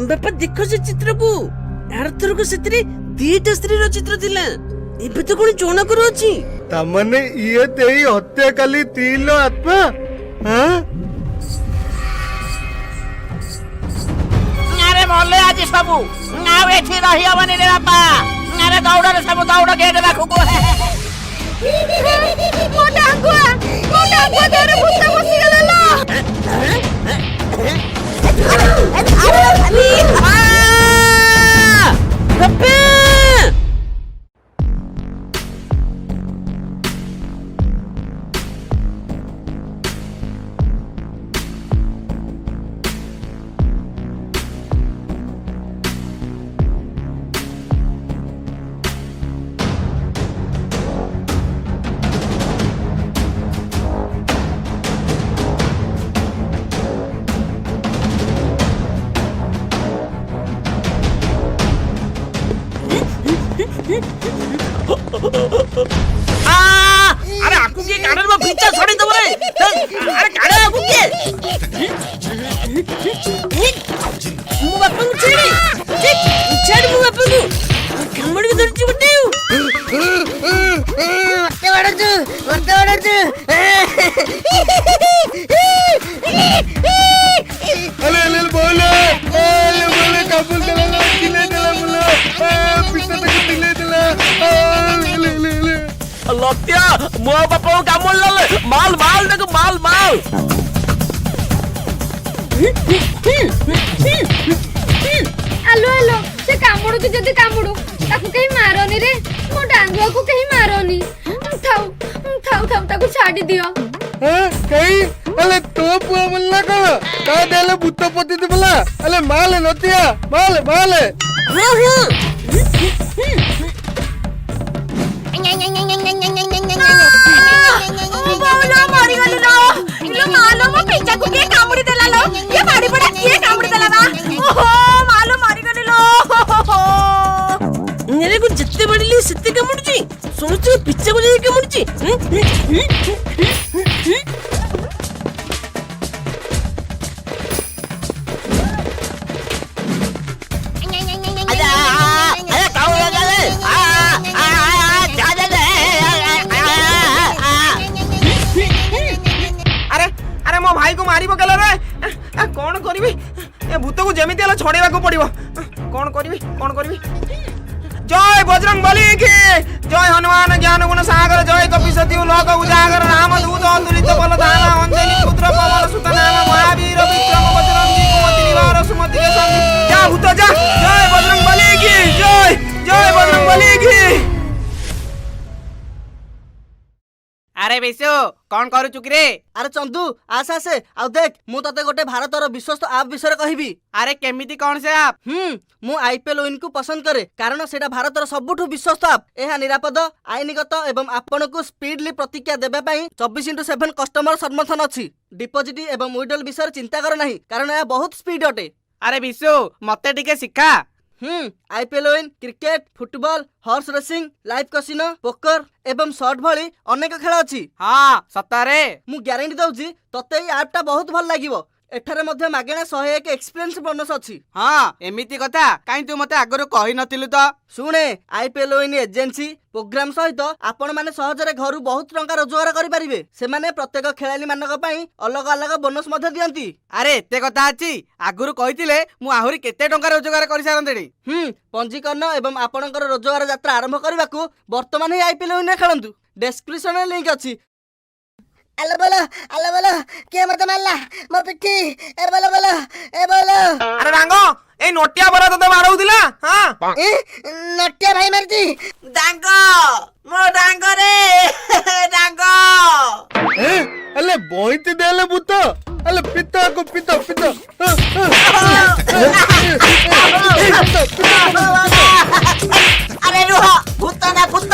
बापा देखो से चित्र को आरथर को सेतरे दीटा स्त्री रो चित्र थिला एबे तो कोन जोना करो अछि तमने ये तेई हत्या काली तीलो आत्मा हां अरे मोले आज सबु ना एठी रही हबनी रे बापा अरे दौड़ रे सब दौड़ गेट राखू को मोटा गुआ तेरे भूत बसी गेला अरे बापा अरे आकू के गाड़र में पीछा छोड़ी दो रे अरे गाड़े आकू के मु बापा को छेड़ी छेड़ मु बापा को कमड़ के धरची बटेऊ मते बड़ तू अले अले बोले काबुल दला किले दला बोला पिता तक दिले दला ले लत्या मो बापा को कामल लले माल देखो माल आलो से कामुडू की जदी कामुडू ताकू कहीं मारोनी रे मो डांगुआ को कहीं मारोनी थाऊ ताकू छाड़ी दियो कहीं अले तो पुआ मल्ला का देले भूत पति दे बोला अले माल नतिया माल बोलो मरी गली लो इलो मालो मो पिंचा को के कामुडी देला लो ये बाड़ी पड़ा के कामुडी देला बा ओहो मालो मरी गली लो मेरे को जितने बड़ली सित्ते कमुड़ची सोचो पिच्चा को लेके कमुड़ची मो भाई को मारी पकेला रे कौन करबी ए भूत को जेमिति हला छड़ेबा को पड़िबो कौन करबी जय बजरंग बली की जय हनुमान ज्ञान गुण सागर जय कपिसती लोक उजागर राम दूत अंतुलित बल धामा अंजनी पुत्र पवन सुत नाम महावीर विक्रम बजरंगी कुमति निवार सुमति के संग जा भूत जा जय बजरंग बली की जय बजरंग बली की अरे बेसो कौन करू चुकी रे अरे चंदू आस आसे आउ देख मु तते गोटे भारतर विश्वस्त आप विषय कहबी अरे केमिति कौन से आप मु आईपीएल विन को पसंद करे कारण सेटा भारतर सबुठु विश्वस्त आप एहा निरापद आईनगत एवं आपनको स्पीडली प्रतिक्रिया देबा पई 24/7 कस्टमर समर्थन अछि डिपॉजिट एवं विड्रॉल विषय चिंता कर नाही कारण यह बहुत स्पीड अटे अरे विशु मते टिके सिखा IPL win cricket football horse racing live casino poker एवं शॉट भली अनेक खेल अछि हां सतारे मु गारंटी दउची तते ई ऐप टा बहुत भल लागिवो एठारे मध्ये मागेना 101 एक्सपीरियंस बोनस अछि हां एमिति कथा काई तू मते आगरो कहि नथिलु त सुने आईपीएल विन एजेंसी प्रोग्राम सहित आपण माने सहजरे घरु बहुत टंका रोजगार करि परिबे से माने प्रत्येक खेलाली मानक पई अलग अलग बोनस मध्ये दियंती अरे एते कथा अछि आगरो कहितिले मु आहुरी केते टंका रोजगार करि सारंतेडी पंजीकरण एवं आपणकर रोजगार यात्रा आरंभ करबाकू वर्तमान ही आईपीएल विन खेलंतु डिस्क्रिप्शन लिंक अछि आलो बोलो के मत मारला मो पिठी ए बोलो अरे डांगो ए नोटिया बरा तते मारउदिला हां नट्या भाई मारती डांगो मो डांगो रे डांगो अले बोइते देले भूत अले पिता को पिता अरे रुह भूत ना भूत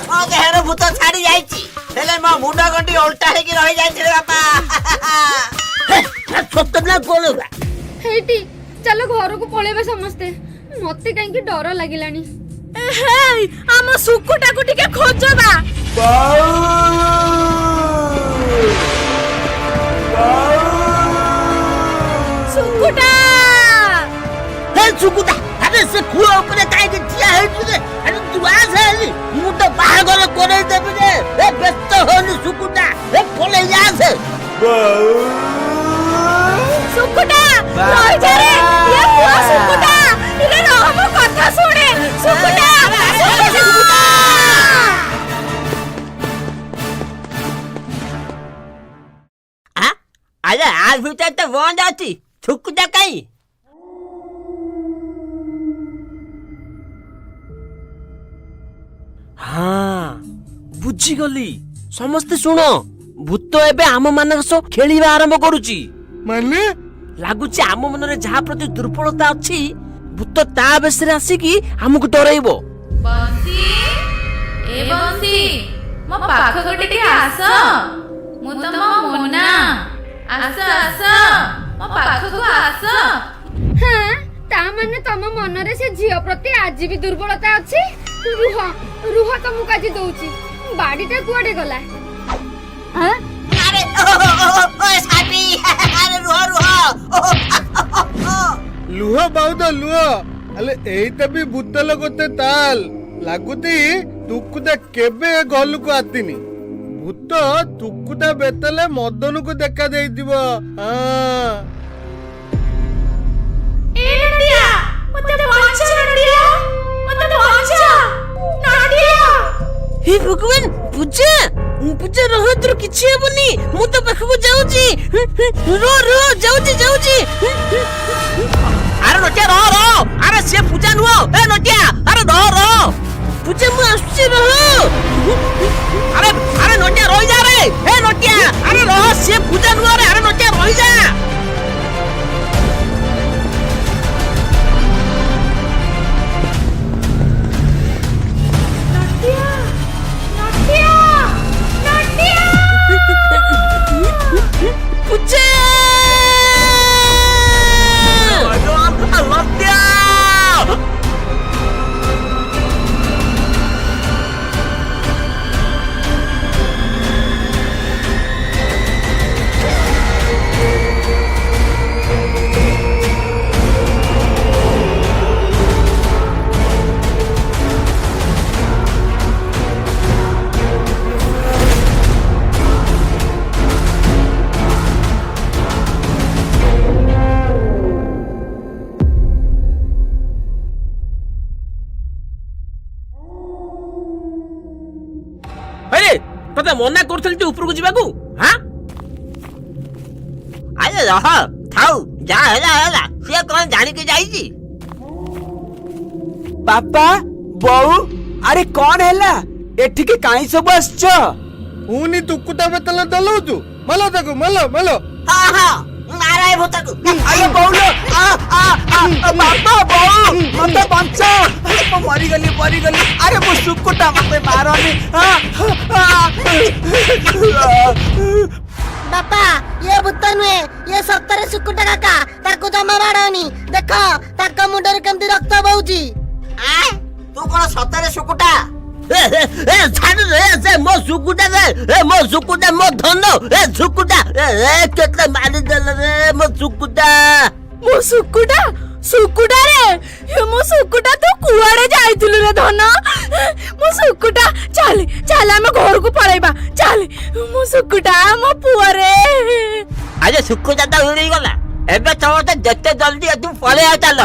मो देहर भूत छाड़ी जाईची हेले मो मुंडा गंडी उल्टा हे की रही जाईची रे बापा छोट ना बोलबा हेटी चलो घर को पळेबा समस्ते मते काई की डर लागिलानी हे हम सुकुटा को टिके खोजबा सुकुटा ସୁକୁଟା ଆରେ ସେ କୂଅ ଉପରେ କାହିଁକି ଠିଆ ହେଇଛୁ ରେ ଆରେ ତୁ ଆସେ ହେରି ମୁଁ ତ ବାହାଘର କରେଇ ଦେବି ରେ ଏ ବ୍ୟସ୍ତ ହନି ସୁକୁଟା ଏ ପଳେଇ ଆସେ ସୁକୁଟା ରହିଯା ରେ ଏ ପୁଅ ସୁକୁଟା ଇରେ ରହ ମୋ କଥା ଶୁଣେ ସୁକୁଟା ସୁକୁଟା ଆରେ ଆ ଭିତରେ ତ ବନ୍ଦ ଅଛି ସୁକୁଟା କାଇଁ ହଁ ବୁଝିଗଲି ସମସ୍ତେ ଶୁଣ ଭୂତ ଏବେ ଆମ ମାନଙ୍କ ସହ ଖେଳିବା ଆରମ୍ଭ କରୁଛି ମାନେ ଲାଗୁଛି ଆମ ମନରେ ଯାହା ପ୍ରତି ଦୁର୍ବଳତା ଅଛି ଭୂତ ତା ବେଶରେ ଆସିକି ଆମକୁ ଡରେଇବ ବଂଶୀ ଏ ବଂଶୀ ମୋ ପାଖକୁ ଟିକେ ଆସ ମୁଁ ତମ ମୋନା ଆସ ଆସ ମୋ ପାଖକୁ ଆସ ହଁ ତା ମାନେ ତମ ମନରେ ସେ ଝିଅ ପ୍ରତି ଆଜି ବି ଦୁର୍ବଳତା ଅଛି ରୁହ ରୁହ ତମକୁ ଆଜି ଦଉଛି ବାଡିଟା କୁଆଡେ ଗଲା ଆରେ ଓ ସାପି ଆରେ ରୁହ ଲୁହ ବାଉଦ ଲୁହ ଆଲେ ଏଇଟା ବି ଭୂତ ଲୋକତେ ତାଲ ଲାଗୁତି ତୁକୁଟା କେବେ ଘରକୁ ଆସିନି ଭୂତ ତୁକୁଟା ବେତେଲେ ମଦନକୁ ଦେଖା ଦେଇଥିବ ଏ ନଟିଆ ମତେ ବଞ୍ଚ ନଟିଆ ମତେ ବଞ୍ଚ ନଟିଆ ହେ ଭଗବାନ ପୂଜା ପୂଜା ରହ ତୋର କିଛି ହେବନି ମୁଁ ତ ପାଖକୁ ଯାଉଛି ଯାଉଛି ଆରେ ନଟିଆ ରହ ଆରେ ସେ ପୂଜା ନୁହଁ ଏ ନଟିଆ ଆରେ ରହ ପୂଜା ମୁଁ ଆସୁଛି ରହ ଆରେ ନଟିଆ ରହିଯା ରେ ଏ ନଟିଆ ଆରେ ରହ ସେ ପୂଜା ନୁହଁ ରେ ଆରେ ନଟିଆ ରହିଯା ପୂଜା ତତେ ମନା କରୁଥିଲି ଯେ ଉପରକୁ ଯିବାକୁ ଆରେ ରହ ଥାଉ ଯାହା ହେଲା ସିଏ କଣ ଜାଣିକି ଯାଇଛି ବାପା ବୋଉ ଆରେ କଣ ହେଲା ଏଠିକି କାହିଁ ସବୁ ଆସିଛ ପୁଣି ତୁକୁଟା ବେତେଲେ ଦଲଉଛୁ ମଲ ତାକୁ ମଲ ହଁ ମାରା ଏ ଭୂତକୁ ଆରେ ବୋଉ ବାପା ବୋଉ ମତେ ବଞ୍ଚ ମୁଁ ମରିଗଲି ଆରେ ମୁଁ ସୁକୁଟା ମତେ ମାରନି ବାପା ये भूत नुहे ये सତରେ ସୁକୁଟା କାକା ତାକୁ ଜମା ମାରନି ଦେଖ ତାଙ୍କ ମୁଣ୍ଡରେ କେମିତି ରକ୍ତ ବହୁଛି ତୁ କଣ ସତରେ ସୁକୁଟା ଛାଡୁ ରେ ସେ ମୋ ସୁକୁଟା ରେ ମୋ ସୁକୁଟା ମୋ ଧନ ସୁକୁଟା କେତେ ମାରିଦେଲେ ରେ ମୋ ସୁକୁଟା ସୁକୁଟା ରେ ମୋ ସୁକୁଟା ତୁ କୁଆଡେ ଯାଇଥିଲୁ ରେ ଧନ ମୋ ସୁକୁଟା ଚାଲ ଆମେ ଘରକୁ ପଳେଇବା ଚାଲ ମୋ ସୁକୁଟା ମୋ ପୁଅ ରେ ଆରେ ସୁକୁଟା ତ ଉଡିଗଲା ଏବେ ସମସ୍ତେ ଯେତେ ଜଲ୍ଦି ଏଠୁ ପଳେଇବା ଚାଲ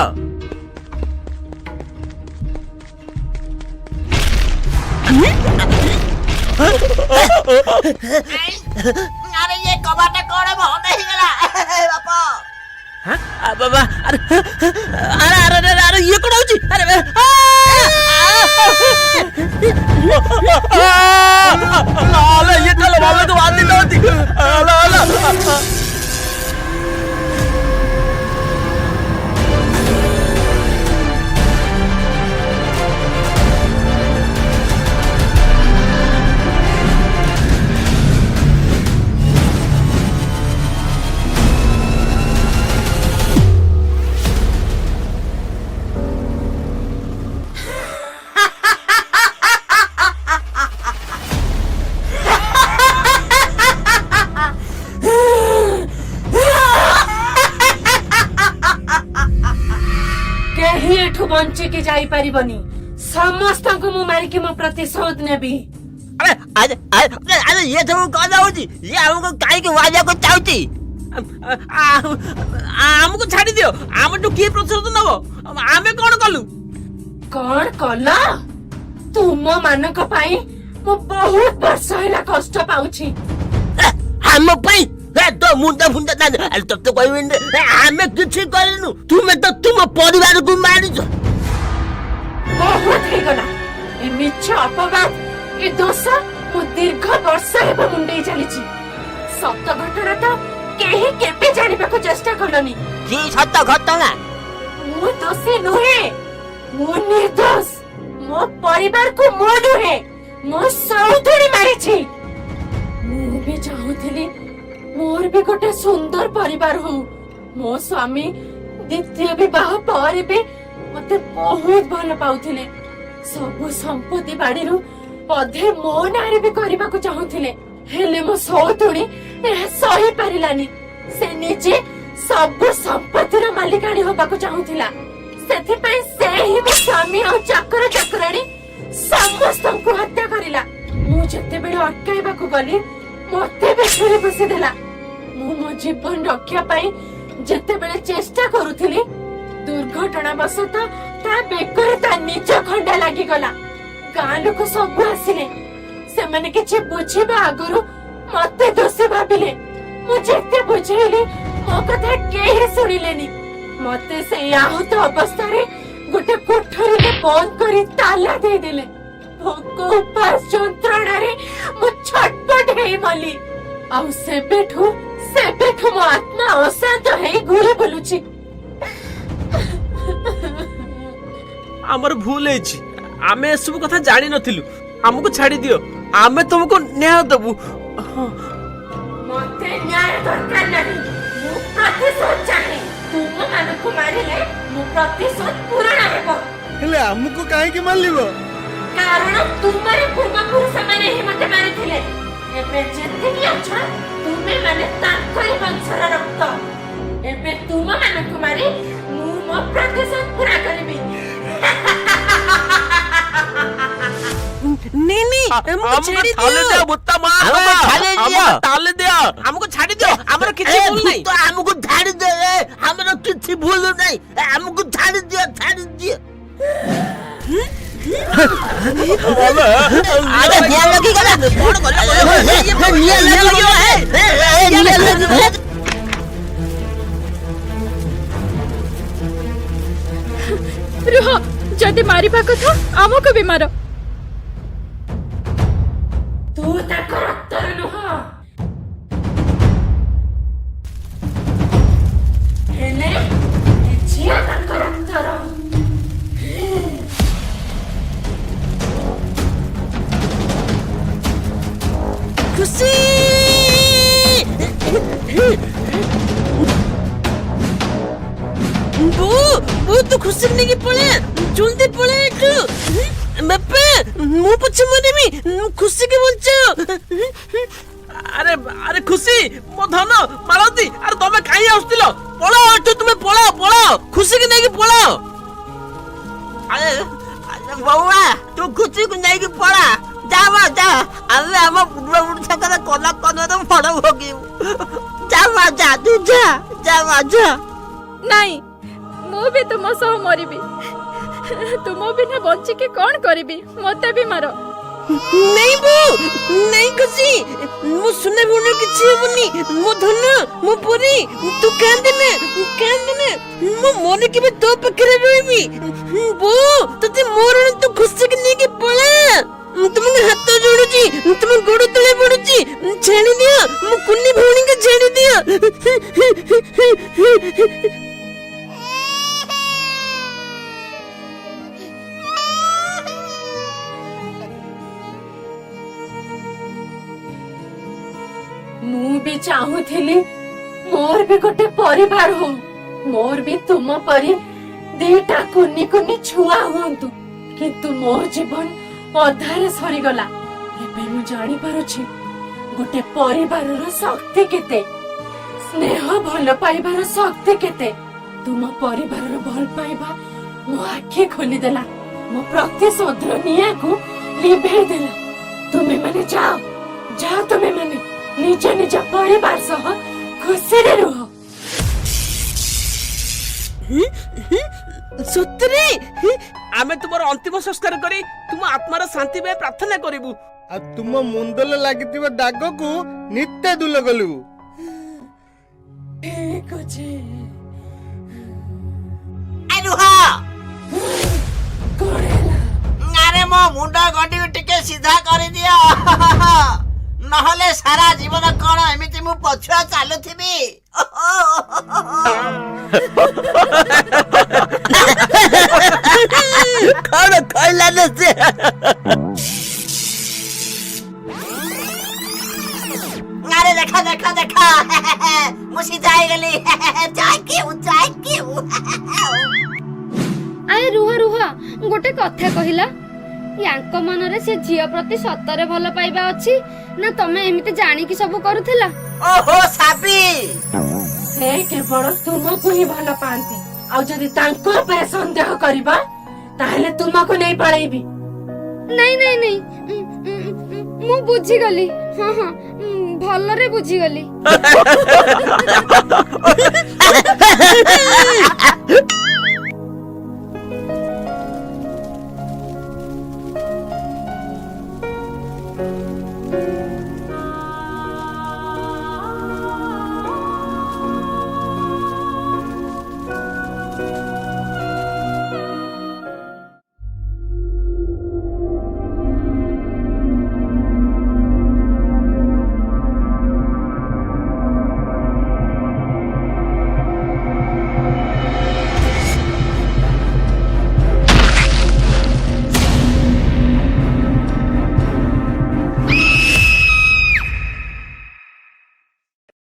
अरे ये कबाटा कौन है बहुत नहीं गला बापा बाबा अरे ये कौन होची अरे ये चलो बाबा तो आती ଯାଇପାରିବନି ସମସ୍ତଙ୍କୁ ମୁଁ ମାରିକି ମୋ ପ୍ରତିଶୋଧ ନେବି। अरे अरे अरे अरे ये सब कौन होती ये हमको काहे के वाजा को चाहती ଆମକୁ ଛାଡି ଦିଅ ଆମଠୁ କିଏ ପ୍ରତିଶୋଧ ନବ ଆମେ କଣ କଲୁ କଣ କଲ? ତୁମ ମାନଙ୍କ ପାଇଁ ମୁଁ ବହୁତ ବର୍ଷ ହେଲା କଷ୍ଟ ପାଉଛି। हम पई तो मुंडा फुंडा ना अरे तब तो कोई हमें कुछ करनु तुम्हें तो तुम परिवार को मारिଛ। ବହୁତ ହେଇଗଲା ଏ ମିଛ ଅପବାଦ ଏ ଦୋଷ ମୁଁ ଦୀର୍ଘ ବର୍ଷ ହେବ ମୁଣ୍ଡେଇ ଚାଲିଛି। ସତ ଘଟଣା ତ କେହି କେବେ ଜାଣିବାକୁ ଚେଷ୍ଟା କଲନି। की सत घटना ମୁଁ ଦୋଷୀ ନୁହେଁ, ମୁଁ ନିର୍ଦ୍ଦୋଷ। ମୋ ପରିବାରକୁ ମୁଁ ନୁହେଁ ମୋ ସହୋଦରୀ ମାରିଛି। ମୁଁ ବି ଚାହୁଁଥିଲି ମୋର ବି ଗୋଟେ ସୁନ୍ଦର ପରିବାର ହଉ। ମୋ ସ୍ୱାମୀ ଦ୍ୱିତୀୟ ବିବାହ ପରେ ବି ମତେ ବହୁତ ଭଲ ପାଉଥିଲେ। ସବୁ ସମ୍ପତ୍ତି ବାଡିରୁ ଅଧେ ମୋ ନାଁରେ ବି କରିବାକୁ ଚାହୁଁଥିଲେ, ହେଲେ ମୋ ସହୋଦରୀ ଏହା ସହି ପାରିଲାନି। ସେ ନିଜେ ସବୁ ସମ୍ପତ୍ତିର ମାଲିକାଣୀ ହବାକୁ ଚାହୁଁଥିଲା। ସେଥିପାଇଁ ସେ ହିଁ ମୋ ସ୍ୱାମୀ ଆଉ ଚାକର ଚାକରାଣୀ ସମସ୍ତଙ୍କୁ ହତ୍ୟା କରିଲା। ମୁଁ ଯେତେବେଳେ ଅଟକାଇବାକୁ ଗଲି ମତେ ବେକରେ ପୋଷିଦେଲା। ମୁଁ ମୋ ଜୀବନ ରକ୍ଷା ପାଇଁ ଯେତେବେଳେ ଚେଷ୍ଟା କରୁଥିଲି ଦୁର୍ଘଟଣା ବଶତଃ ତା ବେକରେ ତା ନିଜ ଖଣ୍ଡା ଲାଗିଗଲା। ଗାଁ ଲୋକ ସବୁ ଆସିଲେ, ସେମାନେ କିଛି ବୁଝିବା ଆଗରୁ ମତେ ଦୋଷୀ ଭାବିଲେ। ମୁଁ ଯେତେ ବୁଝେଇଲି ମୋ କଥା କେହି ଶୁଣିଲେନି। ମତେ ସେଇ ଆହତ ଅବସ୍ଥାରେ ଗୋଟେ କୋଠରୀରେ ବନ୍ଦ କରି ତାଲା ଦେଇଦେଲେ। ଭୋକ ଉପାସ ଯନ୍ତ୍ରଣାରେ ମୁଁ ଛଟପଟ ହେଇ ମଲି। ଆଉ ସେବେଠୁ ମୋ ଆତ୍ମା ଅଶାନ୍ତ ହେଇ ଘୁରି ବୁଲୁଛି। ଆମର ଭୁଲ ହେଇଛି ଆମେ ଏସବୁ କଥା ଜାଣି ନଥିଲୁ ଆମକୁ ଛାଡି ଦିଅ ଆମେ ତମକୁ ନ୍ୟାୟ ଦବୁ ମତେ ନ୍ୟାୟ ଦରକାର ନାହିଁ, ମୁଁ ପ୍ରତିଶୋଧ ଚାହେଁ। ତୁମମାନଙ୍କୁ ମାରିଲେ ମୁଁ ପ୍ରତିଶୋଧ ପୂରଣ ହେବ। ହେଲେ ଆମକୁ କାହିଁକି ମାରିବ? କାରଣ ତୁମର ପୂର୍ବପୁରୁଷମାନେ ହିଁ ମତେ ମାରିଥିଲେ। ଏବେ ଯେତିକି ଅଛ ତୁମେ ମାନେ ତାଙ୍କରି ବଂଶର ରକ୍ତ। ଏବେ ତୁମମାନଙ୍କୁ ମାରି ମୁଁ ମୋ ପ୍ରତିଶୋଧ ପୂରା କରିବି। ଆମକୁ ଛାଡି ଦିଅ ଭୂତ ମାର ଆମକୁ ଛାଡି ଦିଅ। ଆମକୁ ତାଲେ ଦିଅ ଆମକୁ ଛାଡି ଦିଅ ଆମର କିଛି ଭୁଲ ନାହିଁ तो हमको छाड़ी दे हमरो किछि भूल नहीं हमको छाड़ी दियो अरे निया लगी गला कौन गला निया लगी है निया लगी रुह, जदि मारिबा कथा हमको भी मारो। तू ताको रक्तर नुह, हेले ए झिया ताको रक्तर। खुशी वो तो खुशी नहीं की पड़े जल्दी पड़े तू बापा मु पछे मरे भी खुशी के बंचो अरे अरे खुशी मो धन मालती अरे तमे काई आउतिलो पळो तू तुमे पळो खुशी के नहीं की पळो अरे बउआ तू खुशी को नहीं की पड़ा जा अरे हम पूर्व पुरुष का कोला कोना तो पड़ा होगी जा तू जा नहीं मु भी तुम सह मरिबी। तुम बिना बंची के कौन करिबी? मते भी मारो। नहीं बो नहीं खुशी मु सुने बोने किछि होबनी मो धन मो पुरी तू कांदने मो मोने के भी तो पकरे रहबी बो तते मोर तू खुशी के नहीं के पळा तुमके हाथ जोड़ुची तुम गोड़ तले पड़ुची छेड़ी दियो मु कुन्नी भौणी के छेड़ी दियो मु भी चाहूथिली मोर भी गोटे परिवार हो, मोर भी तुम परी दीटा कुन्नी कुन्नी छुआ हुंतु, किंतु मोर जीवन अधारे सरी गला। एबे मु जानि पारुछि गोटे परिवारर शक्ति केते, स्नेह भल पाइबार शक्ति केते। तुम परिवारर भल पाइबा ମୋ ଆଖି ଖୋଲିଦେଲା, ମୋ ପ୍ରତିଶୋଧର ନିଆଁକୁ ଲିଭେଇ ଦେଲା। ତୁମେ ମାନେ ଯାଅ, ଯାଅ, ତୁମେ ମାନେ ନିଜ ନିଜ ପରିବାର ସହ ଖୁସିରେ ରୁହ। ସତରେ ଆମେ ତୁମର ଅନ୍ତିମ ସଂସ୍କାର କରି ତୁମ ଆତ୍ମାର ଶାନ୍ତି ପାଇଁ ପ୍ରାର୍ଥନା କରିବୁ। ଆଉ ତୁମ ମୁଣ୍ଡରେ ଲାଗିଥିବା ଦାଗକୁ ନିତ୍ୟ ଦୂର କଲୁ। ଠିକ ଅଛି। ରୁହ। ଆରେ ମୋ ମୁଣ୍ଡ ଗଣ୍ଡିକୁ ଟିକେ ସିଧା କରିଦିଅ, ନହେଲେ ସାରା ଜୀବନ କଣ ଏମିତି ମୁଁ ପଛୁଆ ଚାଲୁଥିବି। କଣ କହିଲା ନା ସେ? ଆରେ ଦେଖ ଦେଖ ଦେଖ, ମୁଁ ସିଧା ହେଇଗଲି। ଆରେ ରୁହ ରୁହ, ଗୋଟେ କଥା କହିଲ, ୟାଙ୍କ ମନରେ ସେ ଝିଅ ପ୍ରତି ସତରେ ଭଲ ପାଇବା ଅଛି ନା ତମେ ଏମିତି ଜାଣିକି ସବୁ କରୁଥିଲ? ଓହୋ ସାବି, ସେ କେବଳ ତୁମକୁ ହିଁ ଭଲ ପାଆନ୍ତି। ଆଉ ଯଦି ତାଙ୍କ ଉପରେ ସନ୍ଦେହ କରିବ ତାହେଲେ ତୁମକୁ ନେଇ ପଳେଇବି। ନାଇଁ ନାଇଁ ନାଇଁ, ମୁଁ ବୁଝିଗଲି। ହଁ ହଁ, ଭଲରେ ବୁଝିଗଲି।